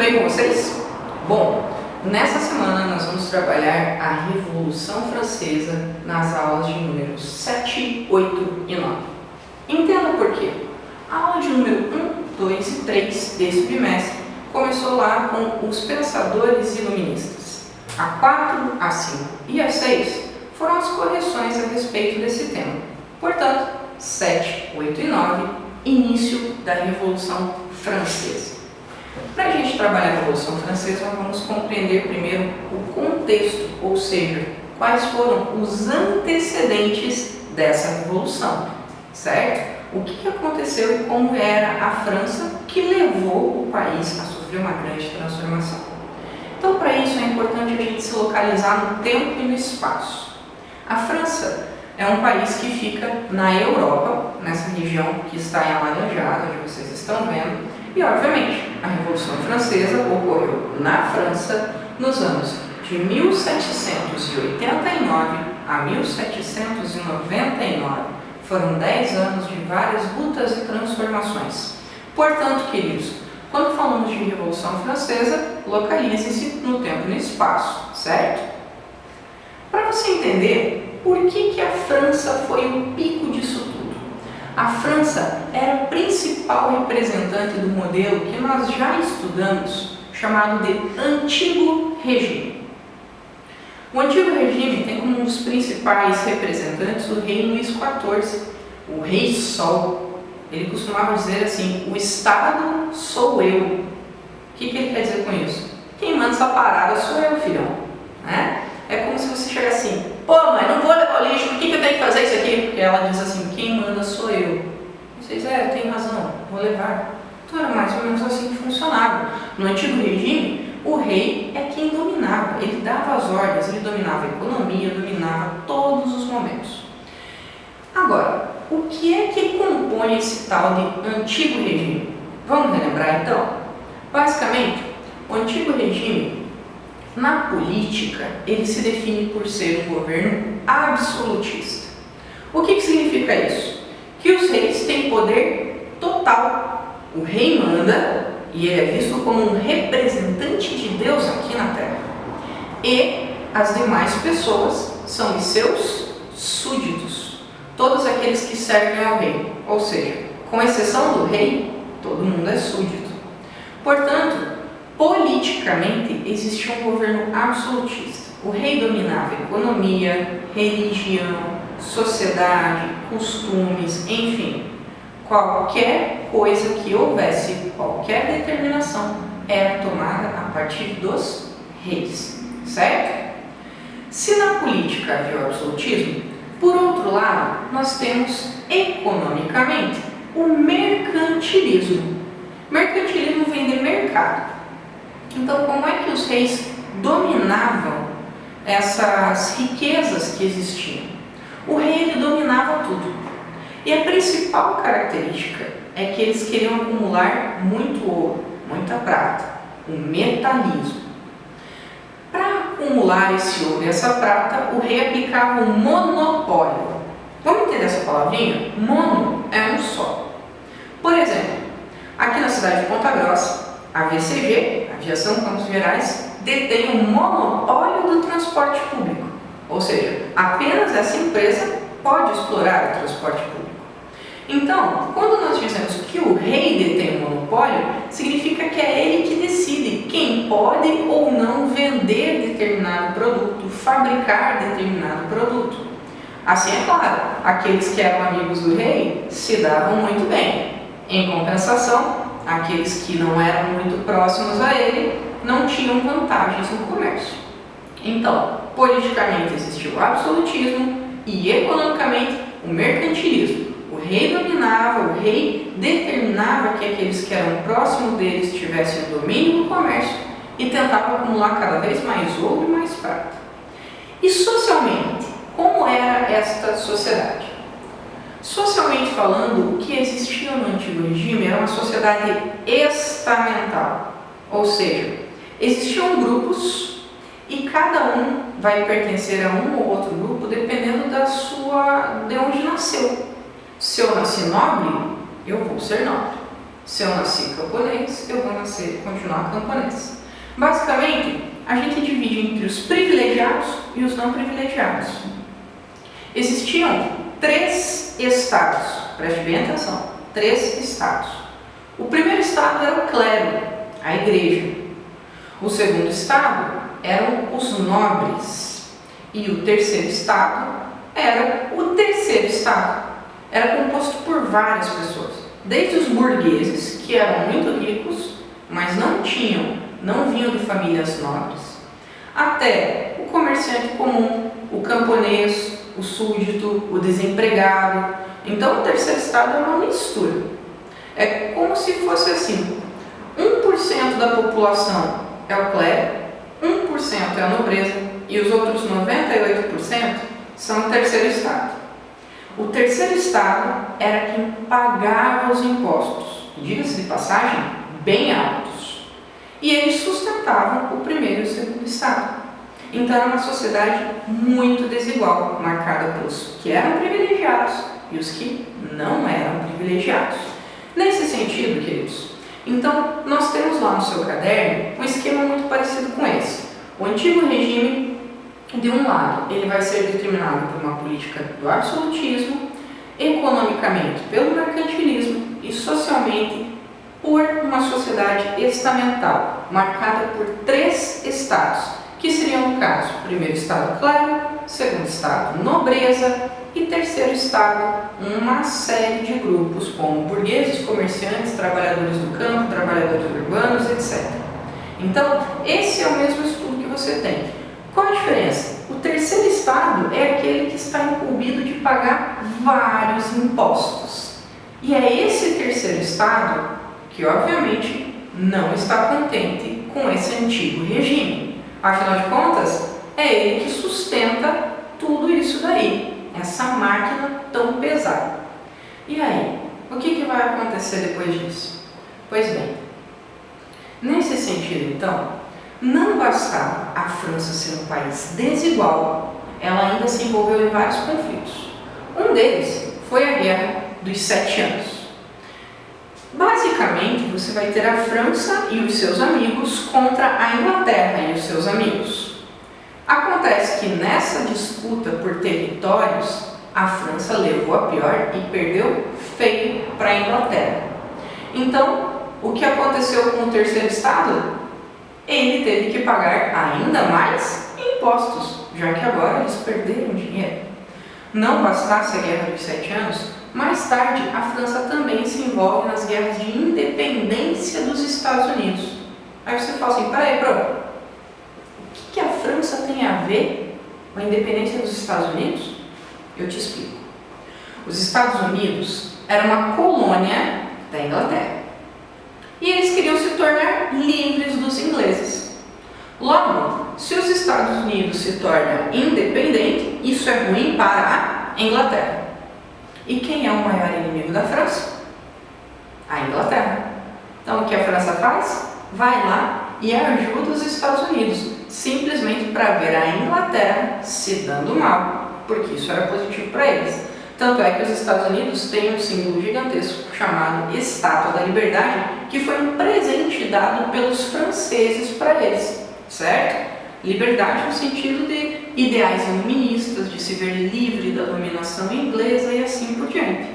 bem com vocês? Bom, nessa semana nós vamos trabalhar a Revolução Francesa nas aulas de números 7, 8 e 9. Entenda por quê. A aula de número 1, 2 e 3 desse bimestre começou lá com os pensadores iluministas. A 4, a 5 e a 6 foram as correções a respeito desse tema. Portanto, 7, 8 e 9, início da Revolução Francesa. Para a gente trabalhar a Revolução Francesa, nós vamos compreender primeiro o contexto, ou seja, quais foram os antecedentes dessa Revolução, certo? O que aconteceu e como era a França que levou o país a sofrer uma grande transformação. Então, para isso é importante a gente se localizar no tempo e no espaço. A França é um país que fica na Europa, nessa região que está em alaranjado, onde vocês estão vendo, e obviamente a Revolução Francesa ocorreu na França nos anos de 1789 a 1799. Foram 10 anos de várias lutas e transformações. Portanto, queridos, quando falamos de Revolução Francesa, localize-se no tempo e no espaço, certo? Para você entender por que a França foi o pico disso tudo. A França era a principal representante do modelo que nós já estudamos, chamado de Antigo Regime. O Antigo Regime tem como um dos principais representantes o rei Luís XIV, o Rei Sol. Ele costumava dizer assim: o Estado sou eu. O que ele quer dizer com isso? Quem manda essa parada sou eu, filhão. Né? É como se você chegasse assim: pô, mãe, não vou levar o lixo, por que eu tenho que fazer isso aqui? Porque ela diz assim: quem manda sou eu. Vocês, tem razão, vou levar. Então era mais ou menos assim que funcionava. No Antigo Regime, o rei é quem dominava, ele dava as ordens, ele dominava a economia, dominava todos os momentos. Agora, o que é que compõe esse tal de Antigo Regime? Vamos relembrar então? Basicamente, o Antigo Regime, na política, ele se define por ser um governo absolutista. O que significa isso? Que os reis têm poder total. O rei manda e ele é visto como um representante de Deus aqui na Terra. E as demais pessoas são os seus súditos, todos aqueles que servem ao rei. Ou seja, com exceção do rei, todo mundo é súdito. Portanto, politicamente, existia um governo absolutista. O rei dominava economia, religião, sociedade, costumes, enfim. Qualquer coisa que houvesse, qualquer determinação, era tomada a partir dos reis, certo? Se na política havia o absolutismo, por outro lado, nós temos, economicamente, o mercantilismo. Mercantilismo vem de mercado. Então, como é que os reis dominavam essas riquezas que existiam? O rei ele dominava tudo. E a principal característica é que eles queriam acumular muito ouro, muita prata, o metalismo. Para acumular esse ouro e essa prata, o rei aplicava um monopólio. Vamos entender essa palavrinha? Mono é um só. Por exemplo, aqui na cidade de Ponta Grossa, a VCG, Aviação Campos Gerais, detém um monopólio do transporte público. Ou seja, apenas essa empresa pode explorar o transporte público. Então, quando nós dizemos que o rei detém o monopólio, significa que é ele que decide quem pode ou não vender determinado produto, fabricar determinado produto. Assim, é claro, aqueles que eram amigos do rei se davam muito bem. Em compensação, aqueles que não eram muito próximos a ele não tinham vantagens no comércio. Então, politicamente existia o absolutismo e economicamente o mercantilismo. O rei dominava, o rei determinava que aqueles que eram próximos deles tivessem o domínio do comércio e tentava acumular cada vez mais ouro e mais prata. E socialmente, como era esta sociedade? Socialmente falando, o que existia no Antigo Regime era uma sociedade estamental, ou seja, existiam grupos e cada um vai pertencer a um ou outro grupo dependendo de onde nasceu. Se eu nasci nobre, eu vou ser nobre. Se eu nasci camponês, eu vou continuar camponês. Basicamente, a gente divide entre os privilegiados e os não privilegiados. Existiam 3 estados, preste bem atenção, 3 estados. O primeiro estado era o clero, a igreja. O segundo estado eram os nobres. E o terceiro estado era o terceiro estado. Era composto por várias pessoas. Desde os burgueses, que eram muito ricos, mas não vinham de famílias nobres, até o comerciante comum, o camponês, o súdito, o desempregado. Então o terceiro estado é uma mistura. É como se fosse assim: 1% da população é o clero, 1% é a nobreza e os outros 98% são o terceiro estado. O terceiro estado era quem pagava os impostos, diga-se de passagem, bem altos. E eles sustentavam o primeiro e o segundo estado. Então era uma sociedade muito desigual, marcada pelos que eram privilegiados e os que não eram privilegiados. Nesse sentido, queridos, então nós temos lá no seu caderno um esquema muito parecido com esse. O antigo regime, de um lado, ele vai ser determinado por uma política do absolutismo, economicamente pelo mercantilismo e socialmente por uma sociedade estamental, marcada por 3 estados, que seriam, no caso, primeiro estado clero, segundo estado nobreza e terceiro estado uma série de grupos como burgueses, comerciantes, trabalhadores do campo, trabalhadores urbanos, etc. Então, esse é o mesmo estudo que você tem. Qual a diferença? O terceiro estado é aquele que está incumbido de pagar vários impostos. E é esse terceiro estado que, obviamente, não está contente com esse antigo regime. Afinal de contas, é ele que sustenta tudo isso daí, essa máquina tão pesada. E aí, o que vai acontecer depois disso? Pois bem, nesse sentido, então, não bastava a França ser um país desigual, ela ainda se envolveu em vários conflitos. Um deles foi a Guerra dos 7 Anos. Basicamente, você vai ter a França e os seus amigos contra a Inglaterra e os seus amigos. Acontece que nessa disputa por territórios, a França levou a pior e perdeu feio para a Inglaterra. Então, o que aconteceu com o terceiro estado? Ele teve que pagar ainda mais impostos, já que agora eles perderam dinheiro. Não bastasse a Guerra dos 7 Anos, mais tarde a França também se envolve nas guerras de independência dos Estados Unidos. Aí você fala assim, peraí, o que a França tem a ver com a independência dos Estados Unidos? Eu te explico. Os Estados Unidos eram uma colônia da Inglaterra. E eles queriam se tornar livres dos ingleses. Logo, se os Estados Unidos se tornam independentes, isso é ruim para a Inglaterra. E quem é o maior inimigo da França? A Inglaterra. Então, o que a França faz? Vai lá e ajuda os Estados Unidos, simplesmente para ver a Inglaterra se dando mal, porque isso era positivo para eles. Tanto é que os Estados Unidos têm um símbolo gigantesco chamado Estátua da Liberdade, que foi um presente dado pelos franceses para eles, certo? Liberdade no sentido de ideais iluministas, de se ver livre da dominação inglesa e assim por diante.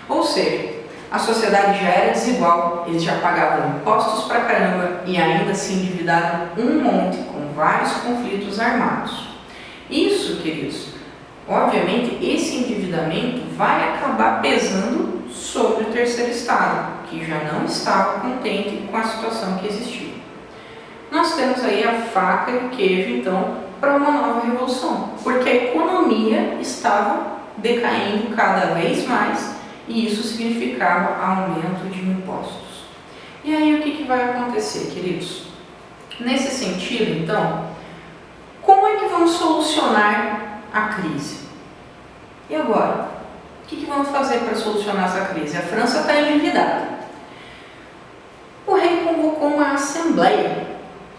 Ou seja, a sociedade já era desigual, eles já pagavam impostos pra caramba e ainda se endividaram um monte com vários conflitos armados. Isso, queridos, obviamente esse endividamento vai acabar pesando sobre o terceiro estado, que já não estava contente com a situação que existia. Nós temos aí a faca e o queijo, então, para uma nova revolução, porque a economia estava decaindo cada vez mais e isso significava aumento de impostos. E aí o que vai acontecer, queridos? Nesse sentido, então, como é que vamos solucionar a crise? E agora? O que vamos fazer para solucionar essa crise? A França está endividada. O rei convocou uma assembleia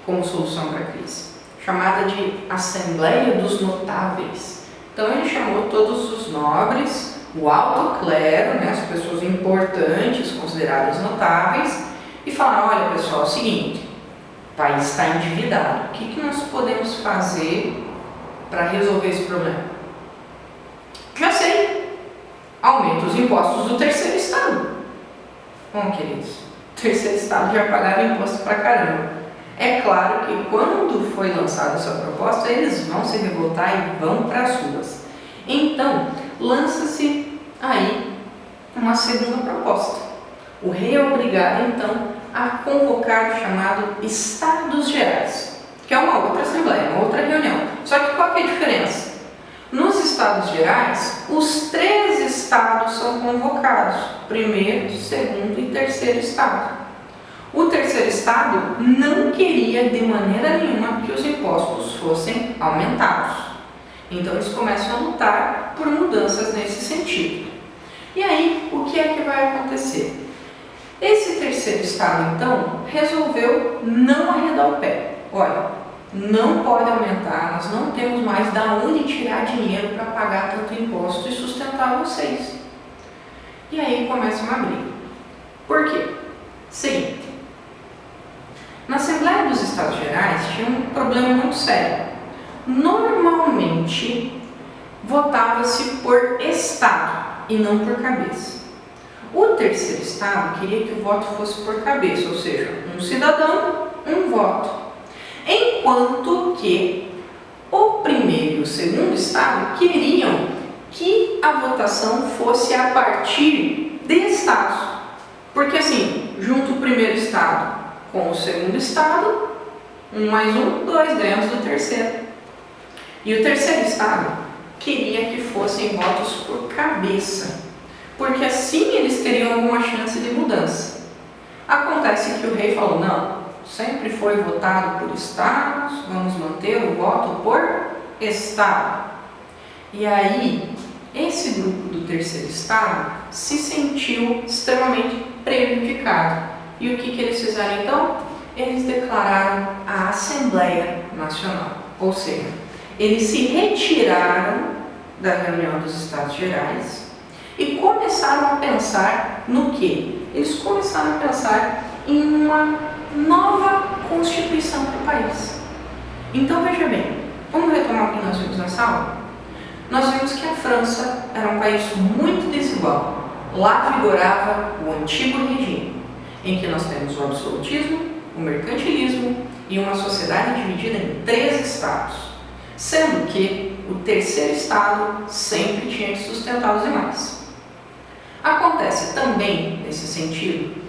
como solução para a crise, chamada de Assembleia dos Notáveis. Então ele chamou todos os nobres, o alto clero, né, as pessoas importantes, consideradas notáveis, e falaram: olha pessoal, é o seguinte, o país está endividado, o que nós podemos fazer para resolver esse problema? Já sei, aumenta os impostos do terceiro estado. Bom, queridos, o terceiro estado já pagava imposto pra caramba. É claro que quando foi lançada essa proposta, eles vão se revoltar e vão para as ruas. Então, lança-se aí uma segunda proposta. O rei é obrigado, então, a convocar o chamado Estados Gerais, que é uma outra assembleia, uma outra reunião. Só que qual que é a diferença? Nos Estados Gerais, os 3 estados são convocados, primeiro, segundo e terceiro estado. O terceiro estado não queria de maneira nenhuma que os impostos fossem aumentados. Então eles começam a lutar por mudanças nesse sentido. E aí, o que é que vai acontecer? Esse terceiro estado, então, resolveu não arredar o pé. Olha, não pode aumentar, nós não temos mais de onde tirar dinheiro para pagar tanto imposto e sustentar vocês. E aí começa uma briga. Por quê? Seguinte, na Assembleia dos Estados Gerais tinha um problema muito sério. Normalmente, votava-se por estado e não por cabeça. O terceiro estado queria que o voto fosse por cabeça, ou seja, um cidadão, um voto. Enquanto que o primeiro e o segundo estado queriam que a votação fosse a partir de estados. Porque assim, junto o primeiro estado com o segundo estado, 1 mais 1, 2, ganhamos do terceiro. E o terceiro estado queria que fossem votos por cabeça, porque assim eles teriam alguma chance de mudança. Acontece que o rei falou: não, sempre foi votado por estados, vamos manter o voto por estado. E aí, esse grupo do terceiro estado se sentiu extremamente prejudicado. E o que eles fizeram então? Eles declararam a Assembleia Nacional, ou seja, eles se retiraram da reunião dos Estados Gerais e começaram a pensar no quê? Eles começaram a pensar em uma nova Constituição para o país. Então veja bem, vamos retomar o que nós vimos nessa aula? Nós vimos que a França era um país muito desigual. Lá vigorava o antigo regime, em que nós temos o absolutismo, o mercantilismo e uma sociedade dividida em 3 estados, sendo que o terceiro estado sempre tinha que sustentar os demais. Acontece também, nesse sentido,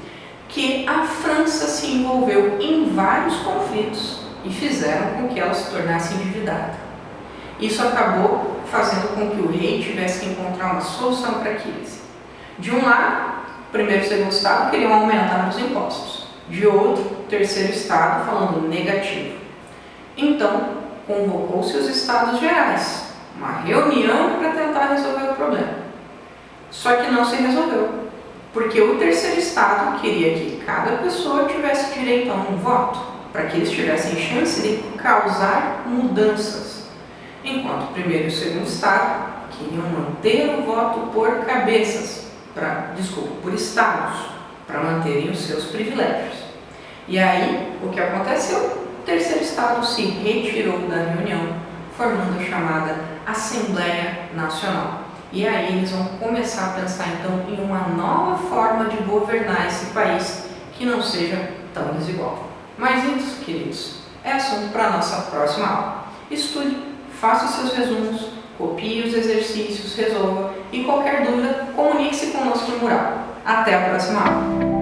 que a França se envolveu em vários conflitos e fizeram com que ela se tornasse endividada. Isso acabou fazendo com que o rei tivesse que encontrar uma solução para a crise. De um lado, o primeiro e o segundo estado queriam aumentar os impostos. De outro, o terceiro estado falando negativo. Então, convocou-se os Estados Gerais, uma reunião para tentar resolver o problema. Só que não se resolveu, porque o terceiro estado queria que cada pessoa tivesse direito a um voto, para que eles tivessem chance de causar mudanças, enquanto o primeiro e o segundo estado queriam manter o voto por cabeças, por estados, para manterem os seus privilégios. E aí, o que aconteceu? O terceiro estado se retirou da reunião, formando a chamada Assembleia Nacional. E aí eles vão começar a pensar então em uma nova forma de governar esse país que não seja tão desigual. Mas isso, queridos, é assunto para a nossa próxima aula. Estude, faça os seus resumos, copie os exercícios, resolva e qualquer dúvida, comunique-se conosco no mural. Até a próxima aula!